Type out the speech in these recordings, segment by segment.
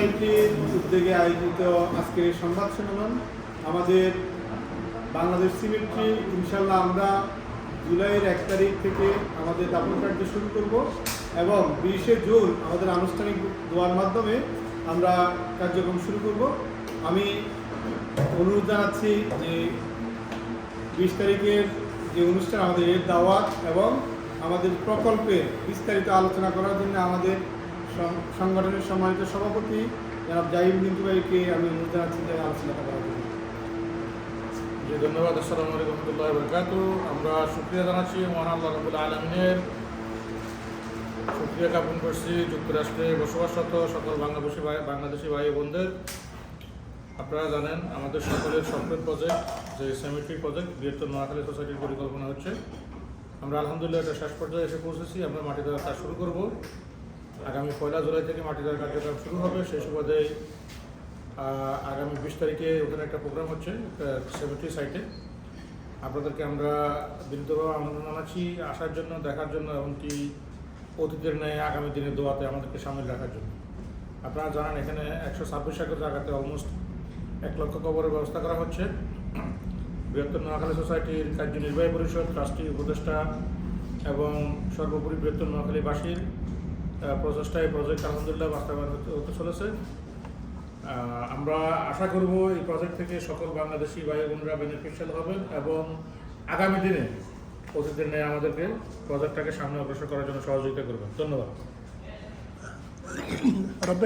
সোসাইটির উদ্যোগে আয়োজিত আজকের এই সংবাদ সম্মেলন আমাদের বাংলাদেশ সিমেট্রি ইনশাল্লাহ আমরা জুলাইয়ের 1 তারিখ থেকে আমাদের দাপন কার্য শুরু করব এবং 20শে জুন আমাদের আনুষ্ঠানিক দোয়ার মাধ্যমে আমরা কার্যক্রম শুরু করব। আমি অনুরোধ জানাচ্ছি যে 20 তারিখের যে অনুষ্ঠান আমাদের এর দাওয়াত এবং আমাদের প্রকল্পের বিস্তারিত আলোচনা করার জন্য আমাদের সংগঠনের সম্মানিত সভাপতি জনাব জাহিদ মিন্টু ভাইকে আমি অনুরোধ জানাচ্ছি যে আলোচনা করার জন্য। জি, ধন্যবাদ। আসসালামু আলাইকুম রহমতুল্লাহি ওয়া বারাকাতুহু। আমরা শুকরিয়া জানাচ্ছি মহান আল্লাহ রাব্বুল আলামিনের, শুকরিয়া জ্ঞাপন করছি যুক্তরাষ্ট্রে বসবাসরত সকল বাংলাদেশি ভাই বোনদের। আপনারা জানেন আমাদের সকলের স্বপ্নের প্রজেক্ট যে সেমেট্রি প্রজেক্ট বৃহত্তর নোয়াখালী সোসাইটির পরিকল্পনা হচ্ছে। আমরা আলহামদুলিল্লাহ এটা শেষ পর্যায়ে এসে পৌঁছেছি। আমরা মাটি দেওয়ার কাজ শুরু করব। আগামী 1 জুলাই থেকে মাটি দেওয়ার কার্যক্রম শুরু হবে। সেই সুবাদে আগামী 20 তারিখে ওখানে একটা প্রোগ্রাম হচ্ছে সেমেট্রি সাইটে। আপনাদেরকে আমরা বিনীতভাবে আমন্ত্রণ জানাচ্ছি আসার জন্য, দেখার জন্য, এমনকি অতীতের ন্যায় আগামী দিনের দোয়াতে আমাদেরকে সামিল রাখার জন্য। আপনারা জানেন এখানে 126 একর জায়গাতে অলমোস্ট 1 লক্ষ কবরের ব্যবস্থা করা হচ্ছে। বৃহত্তর নোয়াখালী সোসাইটির কার্যনির্বাহী পরিষদ, ট্রাস্টি, উপদেষ্টা এবং সর্বোপরি বৃহত্তর নোয়াখালীবাসীর প্রচেষ্টায় প্রজেক্ট আলহামদুলিল্লাহ বাস্তবায়ন হতে চলেছে। আমরা আশা করব এই প্রজেক্ট থেকে সকল বাংলাদেশি ভাই বোনরা বেনিফিশিয়াল হবেন এবং আগামী দিনে অতীতের ন্যায় আমাদেরকে প্রজেক্টটাকে সামনে অগ্রসর করার জন্য সহযোগিতা করবেন। ধন্যবাদ।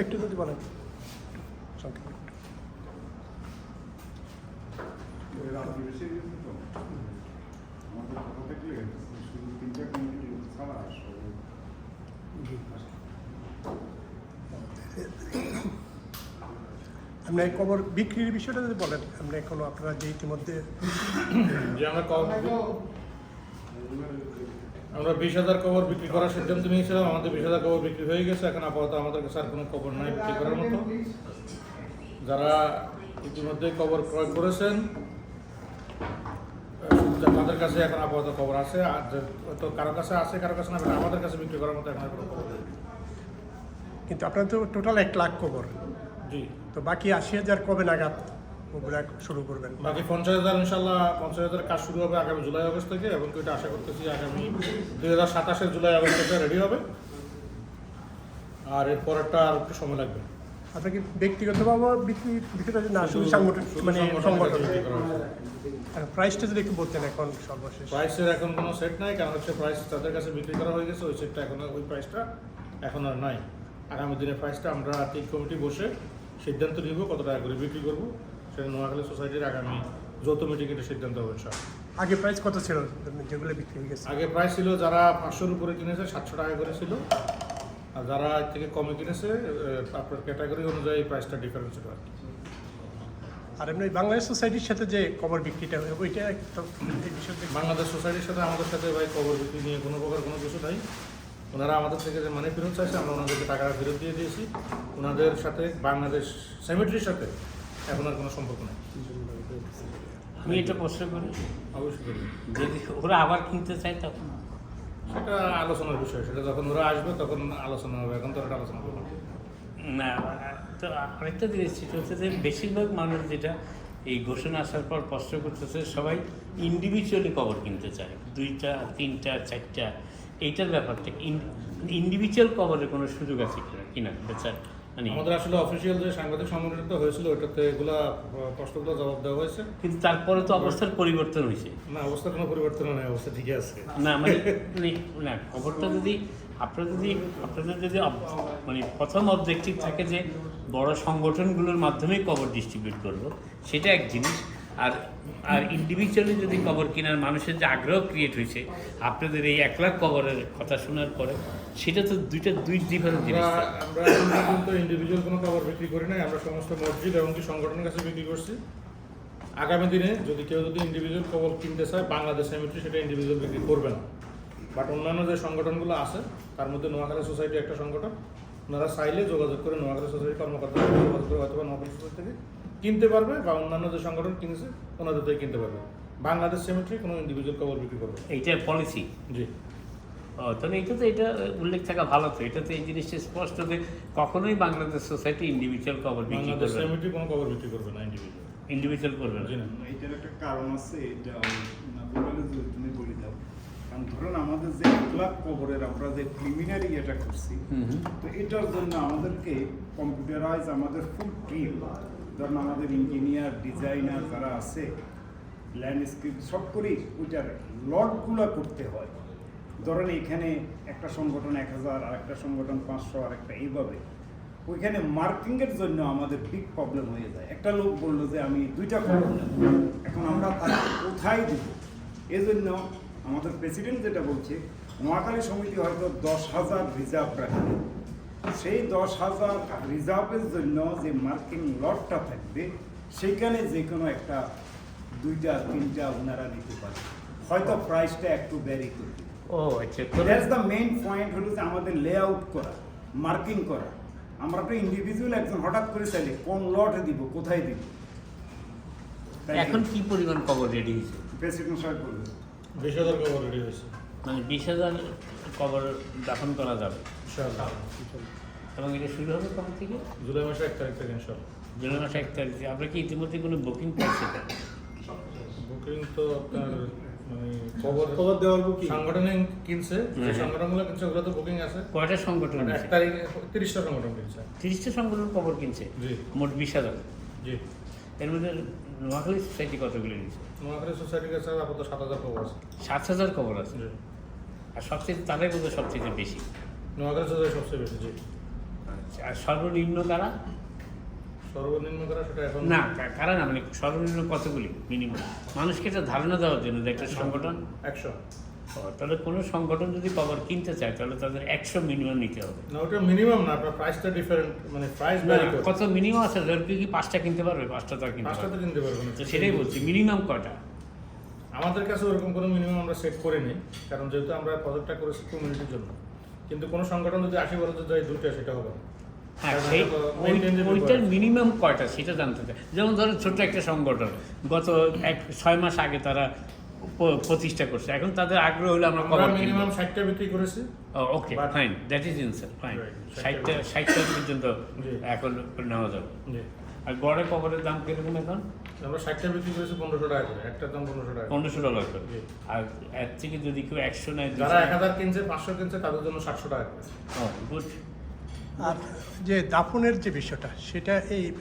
একটু যদি বলেন আপনি কবর বিক্রির বিষয়টা যদি বলেন, আপনি এখনো আপনারা যে ইতিমধ্যে যে আমরা 20,000 কবর বিক্রি করার সিদ্ধান্ত নিয়েছিলাম। আমাদের 20,000 কবর বিক্রি হয়ে গেছে। এখন আপাতত আমাদের কাছে আর কোনো কবর নাই বিক্রি করার মতো। যারা ইতিমধ্যে কবর ক্রয় করেছেন তাদের কাছে এখন আপাতত কবর আছে, আর তো কারো কাছে আছে কারো কাছে না, আমাদের কাছে বিক্রি করার মতো এখন কোনো কবর নেই। কিন্তু আপনার তো টোটাল 1 লাখ কবর। জি, তো বাকি 80,000 কবে নাগাদ ওগুলা শুরু করবেন? বাকি 50,000 ইনশাল্লাহ 50,000 কাজ শুরু হবে আগামী জুলাই আগস্ট থেকে, এবং এটা আশা করতেছি আগামী 2027 জুলাই আগস্ট থেকে রেডি হবে। আর এর পরেরটা আর একটু সময় লাগবে। আপনার কি ব্যক্তিগতভাবে বিক্রিটা না শুধু সাংগঠনিক মানে সংগঠন? প্রাইসটা যদি একটু বলতেন এখন সর্বশেষ। প্রাইসের এখন কোনো সেট নাই, কারণ হচ্ছে প্রাইস তাদের কাছে বিক্রি করা হয়ে গেছে। ওই সেটটা এখন, ওই প্রাইসটা এখন আর নাই। আগামী দিনের প্রাইসটা আমরা আর্থিক কমিটি বসে সিদ্ধান্ত নিব কত টাকা করে বিক্রি করবো। সেটা নোয়াখালী সোসাইটির আগামী যৌথ মিটিং এটা সিদ্ধান্ত হবে। আগে প্রাইস কত ছিল যেগুলো বিক্রি হয়ে গেছে? আগে প্রাইস ছিল যারা 500-র উপরে কিনেছে 700 টাকা করে ছিল, আর যারা এর থেকে কমে কিনেছে আপনার ক্যাটাগরি অনুযায়ী প্রাইসটা ডিফারেন্স ছিল। আর এমনি বাংলাদেশ সোসাইটির সাথে যে কবর বিক্রিটা হবে ওইটা তো এই বিষয়ে বাংলাদেশ সোসাইটির সাথে আমাদের সাথে ভাই কবর বিক্রি নিয়ে কোনো প্রকার কোনো কিছু নাই। ওনারা আমাদের থেকে যে মানি ফেরত চাইছে আমরা ওনাদেরকে টাকাটা ফেরত দিয়ে দিয়েছি। ওনাদের সাথে বাংলাদেশ সেমেট্রির সাথে এখন আর কোনো সম্পর্ক নেই। আমি এটা প্রশ্ন করি, অবশ্যই করি। যদি ওরা আবার কিনতে চায় তখন সেটা আলোচনার বিষয়, সেটা যখন ওরা আসবে তখন আলোচনা হবে। এখন তো ওটা আলোচনা করবো না। তো আরেকটা জিনিস সেটা হচ্ছে যে বেশিরভাগ মানুষ যেটা এই ঘোষণা আসার পর প্রশ্ন করতেছে, সবাই ইন্ডিভিজুয়ালি কবর কিনতে চায়, 2টা 3টা 4টা। এইটার ব্যাপারটা ইন্ডিভিজুয়াল কবরের কোনো সুযোগ আছে কিনা বেচার? মানে আমাদের আসলে অফিসিয়াল যে সাংবাদিক সম্মেলনটা হয়েছিল ওটাতে এগুলা প্রশ্নগুলো জবাব দেওয়া হয়েছে, কিন্তু তারপরে তো অবস্থার পরিবর্তন হয়েছে। না, অবস্থার কোনো পরিবর্তন নেই, অবস্থা ঠিকই আছে। না মানে না, খবরটা যদি আপনাদের যদি মানে প্রথম অবজেক্টিভ থাকে যে বড় সংগঠনগুলোর মাধ্যমেই কবর ডিস্ট্রিবিউট করবো, সেটা এক জিনিস। আর ইন্ডিভিজুয়ালি যদি কবর কেনার মানুষের যে আগ্রহ ক্রিয়েট হয়েছে আপনাদের এই 1 লাখ কবরের কথা শোনার পরে, সেটা তো দুই ডিফারেন্ট জিনিস। আমরা এখন পর্যন্ত ইন্ডিভিজুয়াল কোনো কবর বিক্রি করি নাই। আমরা সমস্ত মসজিদ এবং কি সংগঠনের কাছে বিক্রি করছি। আগামী দিনে যদি কেউ ইন্ডিভিজুয়াল কবর কিনতে চায় বাংলাদেশ সেমেট্রি সেটা ইন্ডিভিজুয়াল বিক্রি করবে না। বাট অন্যান্য যে সংগঠনগুলো আছে তার মধ্যে নোয়াখালী সোসাইটি একটা সংগঠন, ওনারা চাইলে যোগাযোগ করে নোয়াখালী সোসাইটি কর্মকর্তারা যোগাযোগ করে হয়তো নোয়াখালী সোসাইটি থেকে কিনতে পারবে, বা অন্যান্য যে সংগঠন কিনেছে ওনাদের থেকে কিনতে পারবে। বাংলাদেশ সেমেট্রি কোনো ইন্ডিভিজুয়াল কবর বিক্রি করবে, এইটা পলিসি। জি। তাহলে এটা উল্লেখ থাকা ভালো তো, এটাতে এই জিনিসটা স্পষ্ট যে কখনোই বাংলাদেশ সোসাইটি ইন্ডিভিজুয়াল কবর বিক্রি বাংলাদেশ করবে না, সেমিটি কোনো কবর বিক্রি করবে না ইন্ডিভিজুয়াল। ইন্ডিভিজুয়াল করবে না। জি না। এটার একটা কারণ আছে, এটা না বলে যদি তুমি বলে দাও। কারণ ধরুন আমাদের যে ক্লাব কবরের আমরা যে প্রিলিমিনারি এটা করছি, তো এটার জন্য আমাদেরকে কম্পিউটারাইজ আমাদের ফুল টিম, ধরুন আমাদের ইঞ্জিনিয়ার ডিজাইনার যারা আছে, ল্যান্ডস্কেপ সব করেই ওইটার লটগুলো করতে হয়। ধরেন এখানে একটা সংগঠন 1000, আর একটা সংগঠন 500, আর একটা এইভাবে ওইখানে মার্কিংয়ের জন্য আমাদের বিগ প্রবলেম হয়ে যায়। একটা লোক বললো যে আমি 2টা কবর নেব, এখন আমরা তাকে কোথায় দেব? এই জন্য আমাদের প্রেসিডেন্ট যেটা বলছে, নোয়াখালী সমিতি হয়তো 10,000 রিজার্ভ রাখে। সেই 10,000 রিজার্ভের জন্য যে মার্কিং লটটা থাকবে, সেইখানে যে কোনো একটা 2টা 3টা ওনারা নিতে পারে, হয়তো প্রাইসটা একটু ভ্যারি করবে। ও আচ্ছা, দ্যাটস দ্য মেইন পয়েন্ট, হলো যে আমাদের লেআউট করা, মার্কিং করা। আমরা তো ইন্ডিভিজুয়াল একজন হঠাৎ করে চাইলে কোন লটে দিব, কোথায় দিব। এখন কি পরিমাণ কবর রেডি হয়েছে? প্রেসিডেন্ট সাহেব বলবেন। 20,000 কবর রেডি হয়েছে মানে 20,000 কবর দাফন করা যাবে, ইনশাআল্লাহ। এবং এটা শুরু হবে কখন থেকে? জুলাই মাসের 1 তারিখ থেকে ইনশাআল্লাহ। জুলাই মাসে 1 তারিখে। আমরা কি ইতিমধ্যে কোনো বুকিং পাচ্ছি? বুকিং তো আপনার মানে কবর দেওয়ার বুকিং সাংগঠনিক কিনছে, যে হ্যাঁ। সংগঠনগুলো কিনছে ওগুলো তো বুকিং আছে। কয়টা সংগঠন 1 কিনছে? তারিখে 30টা সংগঠন কিনছে। 30টা সংগঠন কবর কিনছে, জি মোট 20,000। জি। এর মধ্যে নোয়াখালী সোসাইটি কতগুলো নিচ্ছে? নোয়াখালী সোসাইটির কাছে আপাতত 7,000 কবর আছে। 7,000 কবর আছে। জি। আর সবচেয়ে তাদের মধ্যে সবচেয়ে বেশি। নোয়াখালী সোসাইটি সবচেয়ে বেশি। জি। আর সর্বনিম্ন কারা? সর্বনিম্ন করা সেটা এখন না, কারা না, মানে সর্বনিম্ন কতগুলি মিনিমাম, মানুষকে একটা ধারণা দেওয়ার জন্য যে একটা সংগঠন। 100। তাহলে কোনো সংগঠন যদি কবর কিনতে চায় তাহলে তাদের 100 মিনিমাম নিতে হবে। না, ওটা মিনিমাম না, আপনার প্রাইসটা ডিফারেন্ট, মানে প্রাইস না, ভ্যারি করে। কত মিনিমাম আছে? কেউ কি 5টা কিনতে পারবে? 5টা তো আর কিনতে 5টা তো পারবে না। কিনতে পারবেন। তো সেটাই বলছি, মিনিমাম কয়টা? আমাদের কাছে ওরকম কোনো মিনিমাম আমরা সেট করিনি, কারণ যেহেতু আমরা প্রজেক্টটা করেছি কমিউনিটির জন্য। কিন্তু কোনো সংগঠন যদি 80 বছর যায় 2টা, সেটা হবে না। হ্যাঁ, কারণ সেই এটা তো maintain যে ওইটার ব্যাপার। মিনিমাম কয়টা সেটা জানতে চাই। যেমন ধরো ছোট্ট একটা সংগঠন গত 6 মাস আগে তারা প্রতিষ্ঠা করছে, এখন তাদের আগ্রহ হলো আমরা আমরা কবর কিনবো। মিনিমাম 60টা বিক্রি করেছি। Okay, But- fine, that is ইনসার, ফাইন। Right, 60টা পর্যন্ত জি। এখন নেওয়া যাবে। জি। আর গড়ে কবরের দাম কিরকম এখন? আমরা 60টা বিক্রি করেছি 1500 টাকা করে, একটার দাম 1500 টাকা। $1,500 করে। জি। আর এর থেকে যদি কেউ 100 নেয়, যারা 1000 কিনছে, 500 কিনছে, তাদের জন্য 700 টাকা করে। গুড। আর যে দাফনের যে বিষয়টা, সেটা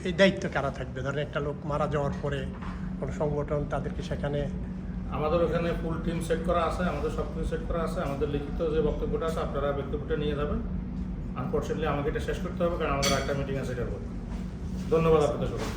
এই দায়িত্ব কারা থাকবে? ধরেন একটা লোক মারা যাওয়ার পরে কোনো সংগঠন তাদেরকে সেখানে আমাদের ওখানে ফুল টিম সেট করা আছে, আমাদের সব কিছু সেট করা আছে। আমাদের লিখিত যে বক্তব্যটা আছে আপনারা বক্তব্যটা নিয়ে যাবেন। আনফর্চুনেটলি আমাকে এটা শেষ করতে হবে, কারণ আমাদের একটা মিটিং আছে এটার উপর। ধন্যবাদ আপনাদের সবাই।